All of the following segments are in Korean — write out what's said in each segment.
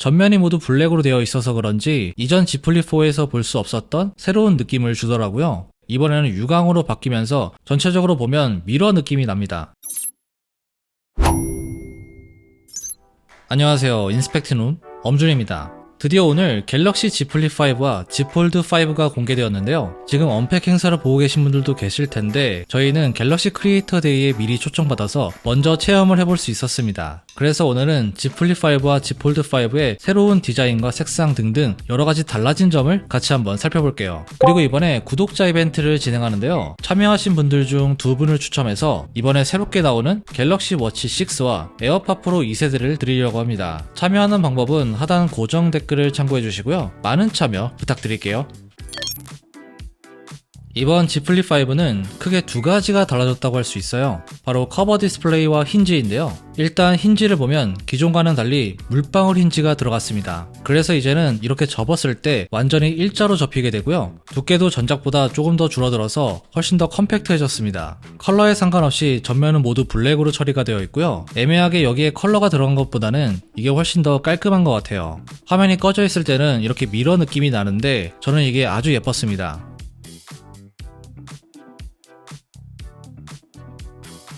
전면이 모두 블랙으로 되어 있어서 그런지 이전 Z 플립4에서 볼 수 없었던 새로운 느낌을 주더라고요. 이번에는 유광으로 바뀌면서 전체적으로 보면 미러 느낌이 납니다. 안녕하세요, 인스펙트룸 엄준입니다. 드디어 오늘 갤럭시 Z 플립5와 Z 폴드5가 공개되었는데요. 지금 언팩 행사를 보고 계신 분들도 계실 텐데 저희는 갤럭시 크리에이터 데이에 미리 초청받아서 먼저 체험을 해볼 수 있었습니다. 그래서 오늘은 Z 플립5와 Z 폴드5의 새로운 디자인과 색상 등등 여러가지 달라진 점을 같이 한번 살펴볼게요. 그리고 이번에 구독자 이벤트를 진행하는데요. 참여하신 분들 중 2분을 추첨해서 이번에 새롭게 나오는 갤럭시 워치 6와 에어팟 프로 2세대를 드리려고 합니다. 참여하는 방법은 하단 고정 댓글을 참고해 주시고요. 많은 참여 부탁드릴게요. 이번 Z 플립5는 크게 두 가지가 달라졌다고 할 수 있어요. 바로 커버 디스플레이와 힌지인데요. 일단 힌지를 보면 기존과는 달리 물방울 힌지가 들어갔습니다. 그래서 이제는 이렇게 접었을 때 완전히 일자로 접히게 되고요. 두께도 전작보다 조금 더 줄어들어서 훨씬 더 컴팩트해졌습니다. 컬러에 상관없이 전면은 모두 블랙으로 처리가 되어 있고요. 애매하게 여기에 컬러가 들어간 것보다는 이게 훨씬 더 깔끔한 것 같아요. 화면이 꺼져 있을 때는 이렇게 미러 느낌이 나는데 저는 이게 아주 예뻤습니다.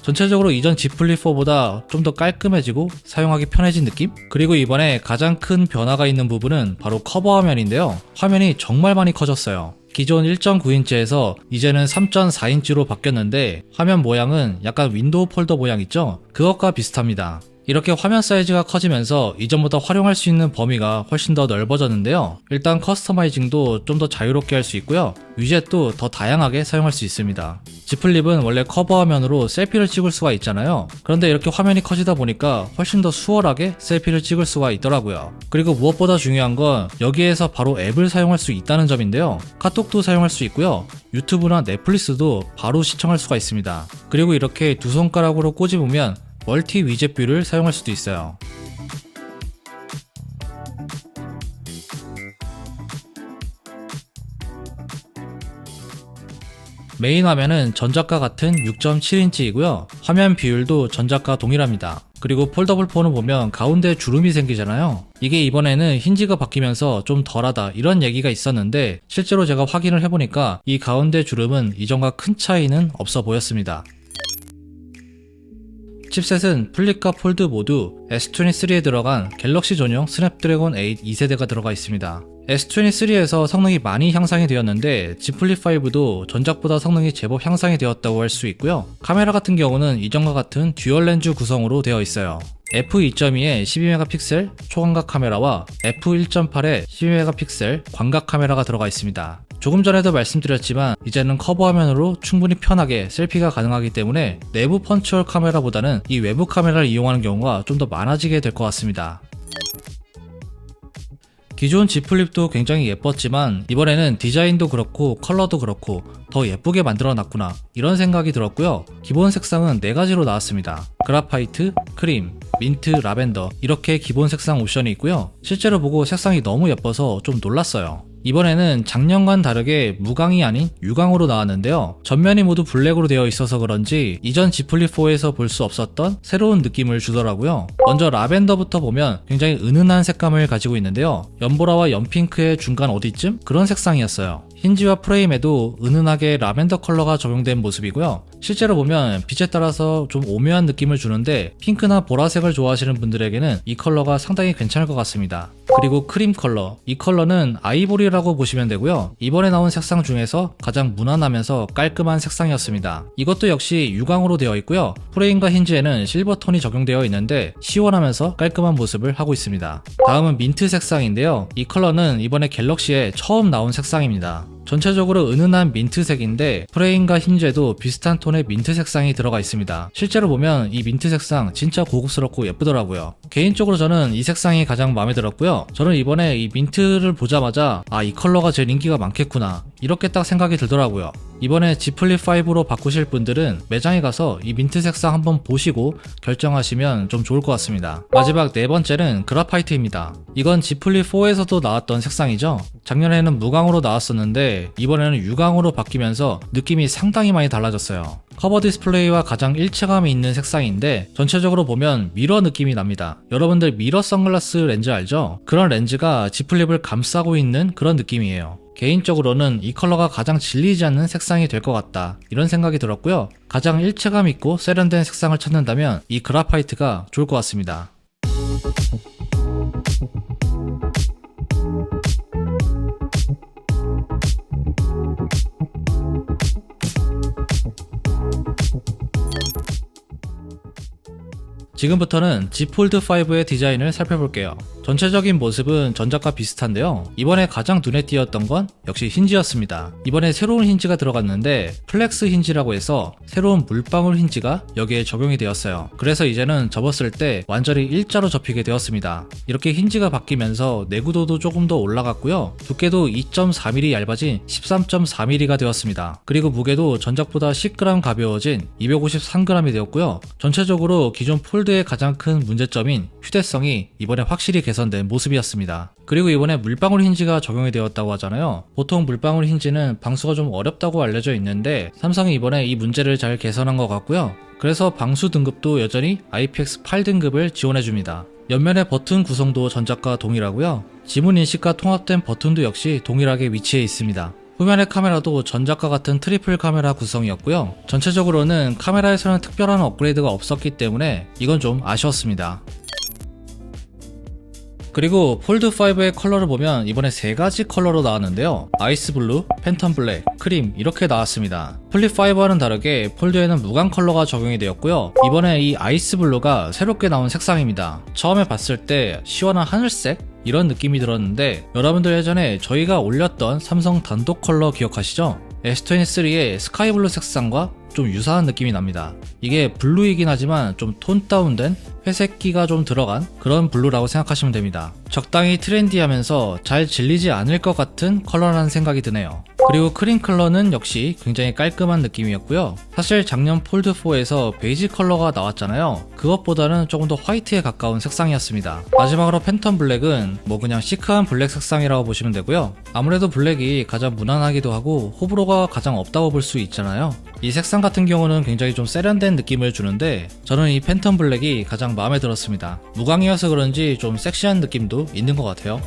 전체적으로 이전 Z 플립4보다 좀 더 깔끔해지고 사용하기 편해진 느낌? 그리고 이번에 가장 큰 변화가 있는 부분은 바로 커버 화면인데요. 화면이 정말 많이 커졌어요. 기존 1.9인치에서 이제는 3.4인치로 바뀌었는데 화면 모양은 약간 윈도우 폴더 모양 있죠? 그것과 비슷합니다. 이렇게 화면 사이즈가 커지면서 이전보다 활용할 수 있는 범위가 훨씬 더 넓어졌는데요. 일단 커스터마이징도 좀 더 자유롭게 할 수 있고요. 위젯도 더 다양하게 사용할 수 있습니다. Z 플립은 원래 커버 화면으로 셀피를 찍을 수가 있잖아요. 그런데 이렇게 화면이 커지다 보니까 훨씬 더 수월하게 셀피를 찍을 수가 있더라고요. 그리고 무엇보다 중요한 건 여기에서 바로 앱을 사용할 수 있다는 점인데요. 카톡도 사용할 수 있고요. 유튜브나 넷플릭스도 바로 시청할 수가 있습니다. 그리고 이렇게 두 손가락으로 꼬집으면 멀티 위젯 뷰를 사용할 수도 있어요. 메인 화면은 전작과 같은 6.7인치이고요. 화면 비율도 전작과 동일합니다. 그리고 폴더블4는 보면 가운데 주름이 생기잖아요. 이게 이번에는 힌지가 바뀌면서 좀 덜하다 이런 얘기가 있었는데 실제로 제가 확인을 해보니까 이 가운데 주름은 이전과 큰 차이는 없어 보였습니다. 칩셋은 플립과 폴드 모두 S23에 들어간 갤럭시 전용 스냅드래곤 8 2세대가 들어가 있습니다. S23에서 성능이 많이 향상이 되었는데 Z 플립5도 전작보다 성능이 제법 향상이 되었다고 할 수 있고요. 카메라 같은 경우는 이전과 같은 듀얼 렌즈 구성으로 되어 있어요. f2.2에 12메가픽셀 초광각 카메라와 f1.8에 12메가픽셀 광각 카메라가 들어가 있습니다. 조금 전에도 말씀드렸지만 이제는 커버 화면으로 충분히 편하게 셀피가 가능하기 때문에 내부 펀치홀 카메라보다는 이 외부 카메라를 이용하는 경우가 좀 더 많아지게 될 것 같습니다. 기존 Z 플립도 굉장히 예뻤지만 이번에는 디자인도 그렇고 컬러도 그렇고 더 예쁘게 만들어 놨구나 이런 생각이 들었고요. 기본 색상은 4가지로 나왔습니다. 그라파이트, 크림, 민트, 라벤더 이렇게 기본 색상 옵션이 있고요. 실제로 보고 색상이 너무 예뻐서 좀 놀랐어요. 이번에는 작년과는 다르게 무광이 아닌 유광으로 나왔는데요. 전면이 모두 블랙으로 되어 있어서 그런지 이전 Z 플립4에서 볼 수 없었던 새로운 느낌을 주더라고요. 먼저 라벤더부터 보면 굉장히 은은한 색감을 가지고 있는데요. 연보라와 연핑크의 중간 어디쯤? 그런 색상이었어요. 힌지와 프레임에도 은은하게 라벤더 컬러가 적용된 모습이고요. 실제로 보면 빛에 따라서 좀 오묘한 느낌을 주는데 핑크나 보라색을 좋아하시는 분들에게는 이 컬러가 상당히 괜찮을 것 같습니다. 그리고 크림 컬러, 이 컬러는 아이보리라고 보시면 되고요. 이번에 나온 색상 중에서 가장 무난하면서 깔끔한 색상이었습니다. 이것도 역시 유광으로 되어 있고요. 프레임과 힌지에는 실버톤이 적용되어 있는데 시원하면서 깔끔한 모습을 하고 있습니다. 다음은 민트 색상인데요. 이 컬러는 이번에 갤럭시에 처음 나온 색상입니다. 전체적으로 은은한 민트색인데 프레임과 힌지에도 비슷한 톤의 민트 색상이 들어가 있습니다. 실제로 보면 이 민트 색상 진짜 고급스럽고 예쁘더라고요. 개인적으로 저는 이 색상이 가장 마음에 들었고요. 저는 이번에 이 민트를 보자마자 이 컬러가 제일 인기가 많겠구나 이렇게 딱 생각이 들더라고요. 이번에 Z 플립 5로 바꾸실 분들은 매장에 가서 이 민트 색상 한번 보시고 결정하시면 좀 좋을 것 같습니다. 마지막 네 번째는 그라파이트입니다. 이건 Z 플립 4에서도 나왔던 색상이죠. 작년에는 무광으로 나왔었는데 이번에는 유광으로 바뀌면서 느낌이 상당히 많이 달라졌어요. 커버 디스플레이와 가장 일체감이 있는 색상인데 전체적으로 보면 미러 느낌이 납니다. 여러분들 미러 선글라스 렌즈 알죠? 그런 렌즈가 Z 플립을 감싸고 있는 그런 느낌이에요. 개인적으로는 이 컬러가 가장 질리지 않는 색상이 될 것 같다, 이런 생각이 들었고요. 가장 일체감 있고 세련된 색상을 찾는다면 이 그라파이트가 좋을 것 같습니다. 지금부터는 Z 폴드 5의 디자인을 살펴볼게요. 전체적인 모습은 전작과 비슷한데요. 이번에 가장 눈에 띄었던 건 역시 힌지였습니다. 이번에 새로운 힌지가 들어갔는데 플렉스 힌지라고 해서 새로운 물방울 힌지가 여기에 적용이 되었어요. 그래서 이제는 접었을 때 완전히 일자로 접히게 되었습니다. 이렇게 힌지가 바뀌면서 내구도도 조금 더 올라갔고요. 두께도 2.4mm 얇아진 13.4mm가 되었습니다. 그리고 무게도 전작보다 10g 가벼워진 253g이 되었고요. 전체적으로 기존 폴드의 가장 큰 문제점인 휴대성이 이번에 확실히 개선된 모습이었습니다. 그리고 이번에 물방울 힌지가 적용이 되었다고 하잖아요. 보통 물방울 힌지는 방수가 좀 어렵다고 알려져 있는데 삼성이 이번에 이 문제를 잘 개선한 것 같고요. 그래서 방수 등급도 여전히 IPX8 등급을 지원해줍니다. 옆면의 버튼 구성도 전작과 동일하고요. 지문 인식과 통합된 버튼도 역시 동일하게 위치해 있습니다. 후면의 카메라도 전작과 같은 트리플 카메라 구성이었고요. 전체적으로는 카메라에서는 특별한 업그레이드가 없었기 때문에 이건 좀 아쉬웠습니다. 그리고 폴드5의 컬러를 보면 이번에 3가지 컬러로 나왔는데요. 아이스 블루, 팬텀 블랙, 크림 이렇게 나왔습니다. 플립5와는 다르게 폴드에는 무광 컬러가 적용이 되었고요. 이번에 이 아이스 블루가 새롭게 나온 색상입니다. 처음에 봤을 때 시원한 하늘색? 이런 느낌이 들었는데 여러분들 예전에 저희가 올렸던 삼성 단독 컬러 기억하시죠? S23의 스카이블루 색상과 좀 유사한 느낌이 납니다. 이게 블루이긴 하지만 좀 톤 다운된 회색기가 좀 들어간 그런 블루라고 생각하시면 됩니다. 적당히 트렌디하면서 잘 질리지 않을 것 같은 컬러라는 생각이 드네요. 그리고 크림 컬러는 역시 굉장히 깔끔한 느낌이었고요. 사실 작년 폴드4에서 베이지 컬러가 나왔잖아요. 그것보다는 조금 더 화이트에 가까운 색상이었습니다. 마지막으로 팬텀 블랙은 뭐 그냥 시크한 블랙 색상이라고 보시면 되고요. 아무래도 블랙이 가장 무난하기도 하고 호불호가 가장 없다고 볼 수 있잖아요. 이 색상 같은 경우는 굉장히 좀 세련된 느낌을 주는데 저는 이 팬텀 블랙이 가장 마음에 들었습니다. 무광이어서 그런지 좀 섹시한 느낌도 있는 것 같아요.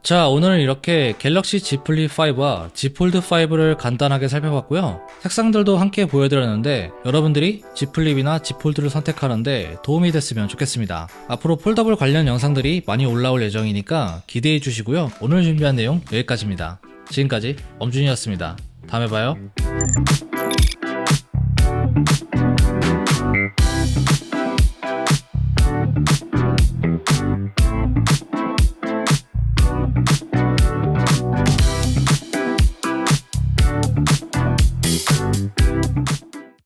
자, 오늘은 이렇게 갤럭시 Z 플립 5와 Z 폴드 5를 간단하게 살펴봤고요. 색상들도 함께 보여드렸는데 여러분들이 Z 플립이나 Z 폴드를 선택하는데 도움이 됐으면 좋겠습니다. 앞으로 폴더블 관련 영상들이 많이 올라올 예정이니까 기대해 주시고요. 오늘 준비한 내용 여기까지입니다. 지금까지 엄준이었습니다. 다음에 봐요.